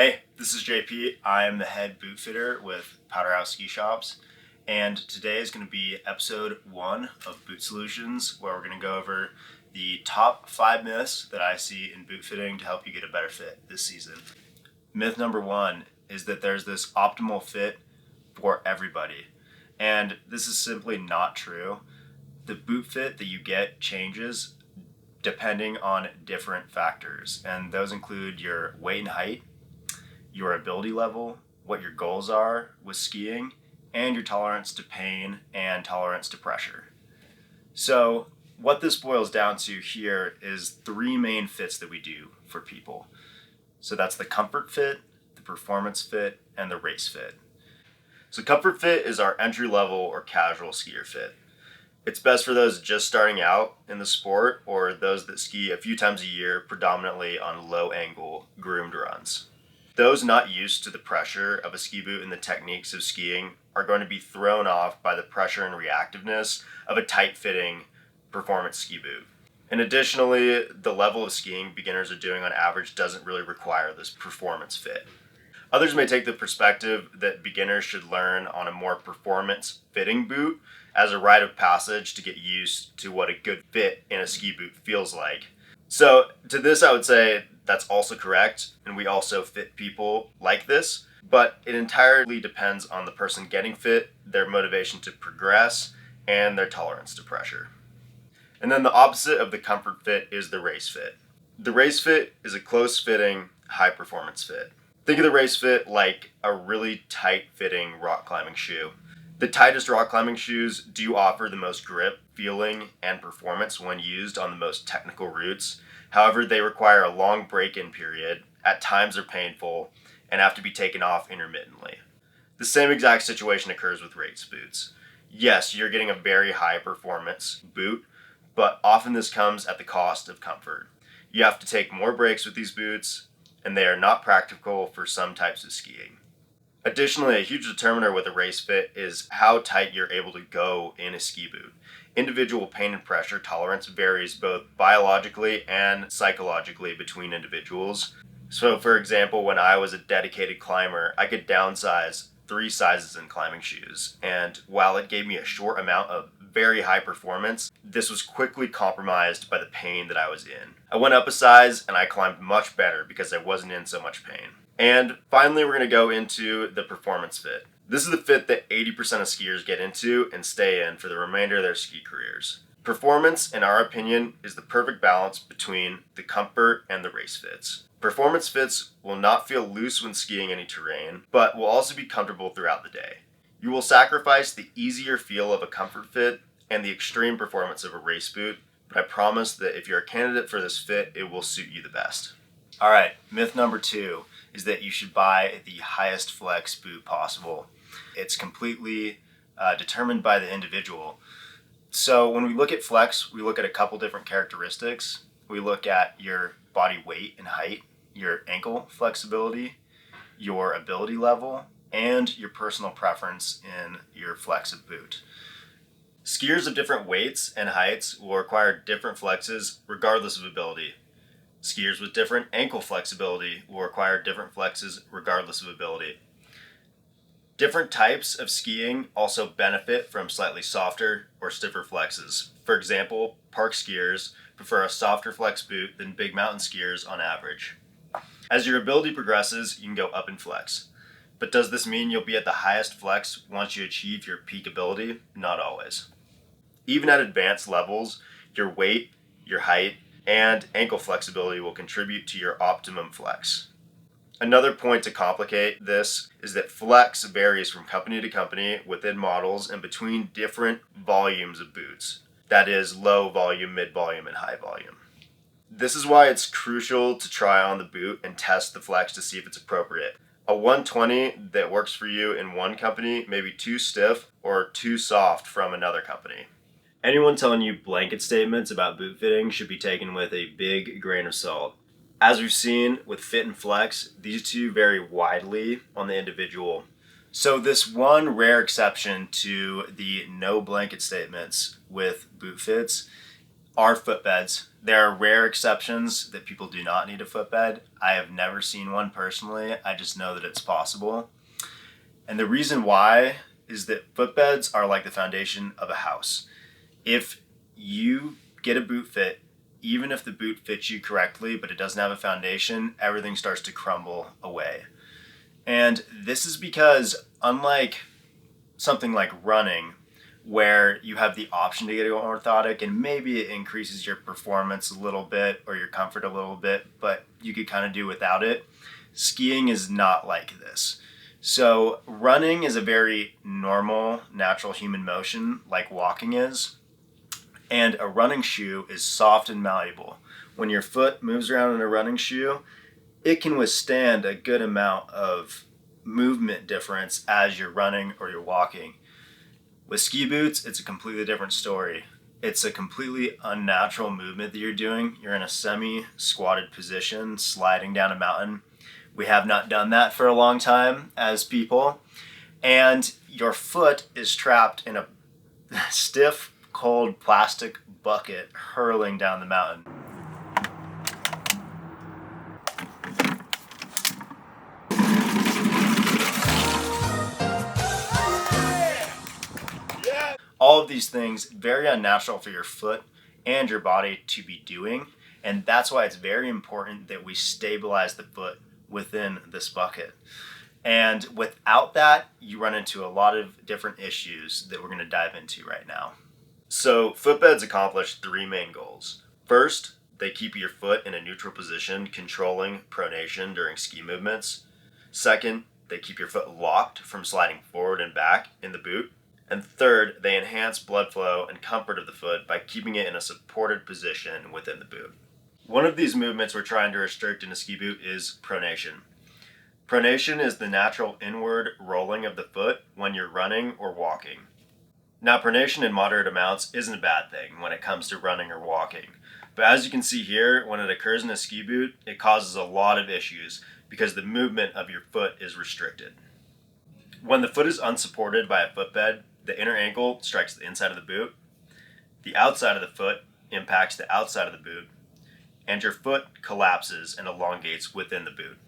Hey, this is JP. I am the head boot fitter with Powderhouse Ski Shops, and today is going to be episode 1 of Boot Solutions, where we're going to go over the top 5 myths that I see in boot fitting to help you get a better fit this season. Myth number 1 is that there's this optimal fit for everybody, and this is simply not true. The boot fit that you get changes depending on different factors, and those include your weight and height, your ability level, what your goals are with skiing, and your tolerance to pain and tolerance to pressure. So what this boils down to here is 3 main fits that we do for people. So that's the comfort fit, the performance fit, and the race fit. So comfort fit is our entry level or casual skier fit. It's best for those just starting out in the sport or those that ski a few times a year, predominantly on low angle groomed runs. Those not used to the pressure of a ski boot and the techniques of skiing are going to be thrown off by the pressure and reactiveness of a tight-fitting performance ski boot. And additionally, the level of skiing beginners are doing on average doesn't really require this performance fit. Others may take the perspective that beginners should learn on a more performance fitting boot as a rite of passage to get used to what a good fit in a ski boot feels like. So to this I would say that's also correct, and we also fit people like this, but it entirely depends on the person getting fit, their motivation to progress, and their tolerance to pressure. And then the opposite of the comfort fit is the race fit. The race fit is a close-fitting, high-performance fit. Think of the race fit like a really tight-fitting rock climbing shoe. The tightest rock climbing shoes do offer the most grip, feeling, and performance when used on the most technical routes. However, they require a long break-in period, at times are painful, and have to be taken off intermittently. The same exact situation occurs with race boots. Yes, you're getting a very high-performance boot, but often this comes at the cost of comfort. You have to take more breaks with these boots, and they are not practical for some types of skiing. Additionally, a huge determiner with a race fit is how tight you're able to go in a ski boot. Individual pain and pressure tolerance varies both biologically and psychologically between individuals. So for example, when I was a dedicated climber, I could downsize 3 sizes in climbing shoes. And while it gave me a short amount of very high performance, this was quickly compromised by the pain that I was in. I went up a size and I climbed much better because I wasn't in so much pain. And finally, we're going to go into the performance fit. This is the fit that 80% of skiers get into and stay in for the remainder of their ski careers. Performance, in our opinion, is the perfect balance between the comfort and the race fits. Performance fits will not feel loose when skiing any terrain, but will also be comfortable throughout the day. You will sacrifice the easier feel of a comfort fit and the extreme performance of a race boot, but I promise that if you're a candidate for this fit, it will suit you the best. All right, myth number 2 is that you should buy the highest flex boot possible. It's completely determined by the individual. So when we look at flex, we look at a couple different characteristics. We look at your body weight and height, your ankle flexibility, your ability level, and your personal preference in your flex of boot. Skiers of different weights and heights will require different flexes regardless of ability. Skiers with different ankle flexibility will require different flexes regardless of ability. Different types of skiing also benefit from slightly softer or stiffer flexes. For example, park skiers prefer a softer flex boot than big mountain skiers on average. As your ability progresses, you can go up in flex. But does this mean you'll be at the highest flex once you achieve your peak ability? Not always. Even at advanced levels, your weight, your height, and ankle flexibility will contribute to your optimum flex. Another point to complicate this is that flex varies from company to company, within models, and between different volumes of boots. That is, low volume, mid volume, and high volume. This is why it's crucial to try on the boot and test the flex to see if it's appropriate. A 120 that works for you in one company may be too stiff or too soft from another company. Anyone telling you blanket statements about boot fitting should be taken with a big grain of salt. As we've seen with fit and flex, these two vary widely on the individual. So this one rare exception to the no blanket statements with boot fits are footbeds. There are rare exceptions that people do not need a footbed. I have never seen one personally. I just know that it's possible. And the reason why is that footbeds are like the foundation of a house. If you get a boot fit, even if the boot fits you correctly, but it doesn't have a foundation, everything starts to crumble away. And this is because, unlike something like running, where you have the option to get an orthotic and maybe it increases your performance a little bit or your comfort a little bit, but you could kind of do without it, skiing is not like this. So running is a very normal, natural human motion like walking is. And a running shoe is soft and malleable. When your foot moves around in a running shoe, it can withstand a good amount of movement difference as you're running or you're walking. With ski boots, it's a completely different story. It's a completely unnatural movement that you're doing. You're in a semi-squatted position, sliding down a mountain. We have not done that for a long time as people. And your foot is trapped in a stiff, cold plastic bucket hurling down the mountain. All of these things very unnatural for your foot and your body to be doing, and that's why it's very important that we stabilize the foot within this bucket. And without that, you run into a lot of different issues that we're going to dive into right now. So footbeds accomplish three main goals. First, they keep your foot in a neutral position, controlling pronation during ski movements. Second, they keep your foot locked from sliding forward and back in the boot. And third, they enhance blood flow and comfort of the foot by keeping it in a supported position within the boot. One of these movements we're trying to restrict in a ski boot is pronation. Pronation is the natural inward rolling of the foot when you're running or walking. Now, pronation in moderate amounts isn't a bad thing when it comes to running or walking. But as you can see here, when it occurs in a ski boot, it causes a lot of issues because the movement of your foot is restricted. When the foot is unsupported by a footbed, the inner ankle strikes the inside of the boot, the outside of the foot impacts the outside of the boot, and your foot collapses and elongates within the boot.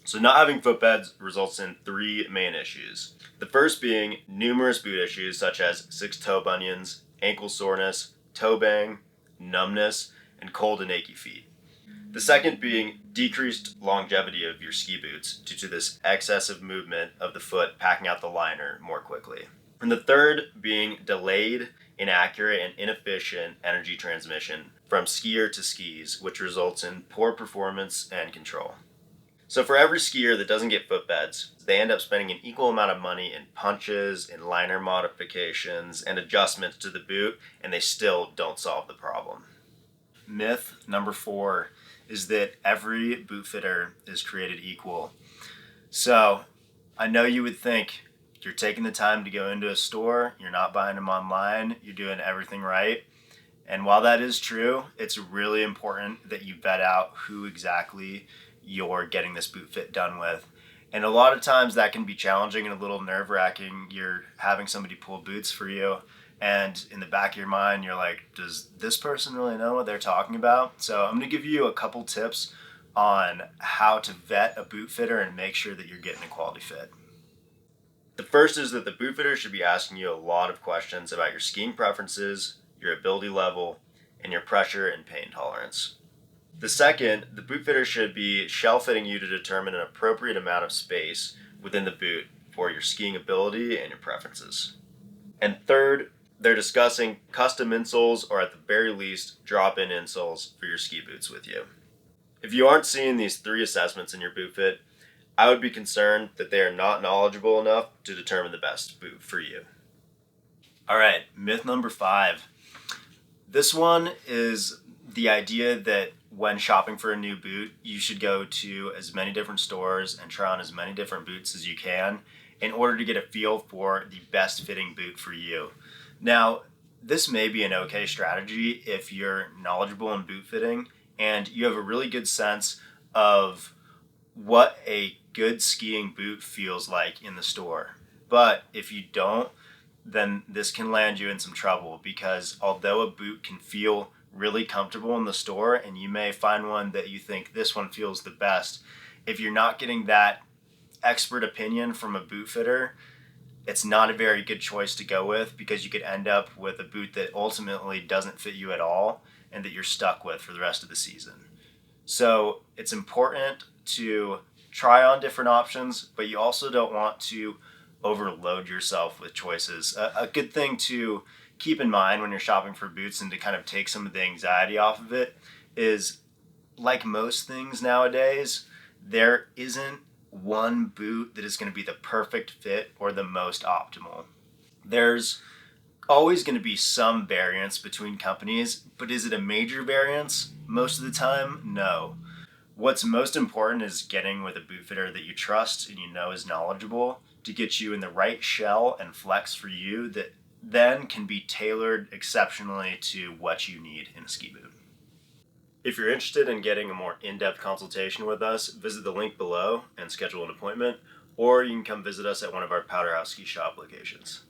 So not having footbeds results in three main issues. The first being numerous boot issues such as 6-toe bunions, ankle soreness, toe bang, numbness, and cold and achy feet. The second being decreased longevity of your ski boots due to this excessive movement of the foot packing out the liner more quickly. And the third being delayed, inaccurate, and inefficient energy transmission from skier to skis, which results in poor performance and control. So for every skier that doesn't get footbeds, they end up spending an equal amount of money in punches, in liner modifications, and adjustments to the boot, and they still don't solve the problem. Myth number 4 is that every boot fitter is created equal. So I know you would think you're taking the time to go into a store, you're not buying them online, you're doing everything right. And while that is true, it's really important that you vet out who exactly you're getting this boot fit done with. And a lot of times that can be challenging and a little nerve-wracking. You're having somebody pull boots for you, and in the back of your mind, you're like, does this person really know what they're talking about? So I'm going to give you a couple tips on how to vet a boot fitter and make sure that you're getting a quality fit. The first is that the boot fitter should be asking you a lot of questions about your skiing preferences, your ability level, and your pressure and pain tolerance. The second, the boot fitter should be shell fitting you to determine an appropriate amount of space within the boot for your skiing ability and your preferences. And third, they're discussing custom insoles or at the very least drop-in insoles for your ski boots with you. If you aren't seeing these 3 assessments in your boot fit, I would be concerned that they are not knowledgeable enough to determine the best boot for you. All right, myth number 5. This one is the idea that when shopping for a new boot, you should go to as many different stores and try on as many different boots as you can in order to get a feel for the best fitting boot for you. Now, this may be an okay strategy if you're knowledgeable in boot fitting and you have a really good sense of what a good skiing boot feels like in the store. But if you don't, then this can land you in some trouble because although a boot can feel really comfortable in the store, and you may find one that you think this one feels the best. If you're not getting that expert opinion from a boot fitter, it's not a very good choice to go with, because you could end up with a boot that ultimately doesn't fit you at all and that you're stuck with for the rest of the season. So it's important to try on different options, but you also don't want to overload yourself with choices. A good thing to keep in mind when you're shopping for boots, and to kind of take some of the anxiety off of it, is, like most things nowadays, there isn't one boot that is going to be the perfect fit or the most optimal. There's always going to be some variance between companies, but is it a major variance? Most of the time, no. What's most important is getting with a boot fitter that you trust and you know is knowledgeable, to get you in the right shell and flex for you that then can be tailored exceptionally to what you need in a ski boot. If you're interested in getting a more in-depth consultation with us, visit the link below and schedule an appointment, or you can come visit us at one of our Powder House Ski Shop locations.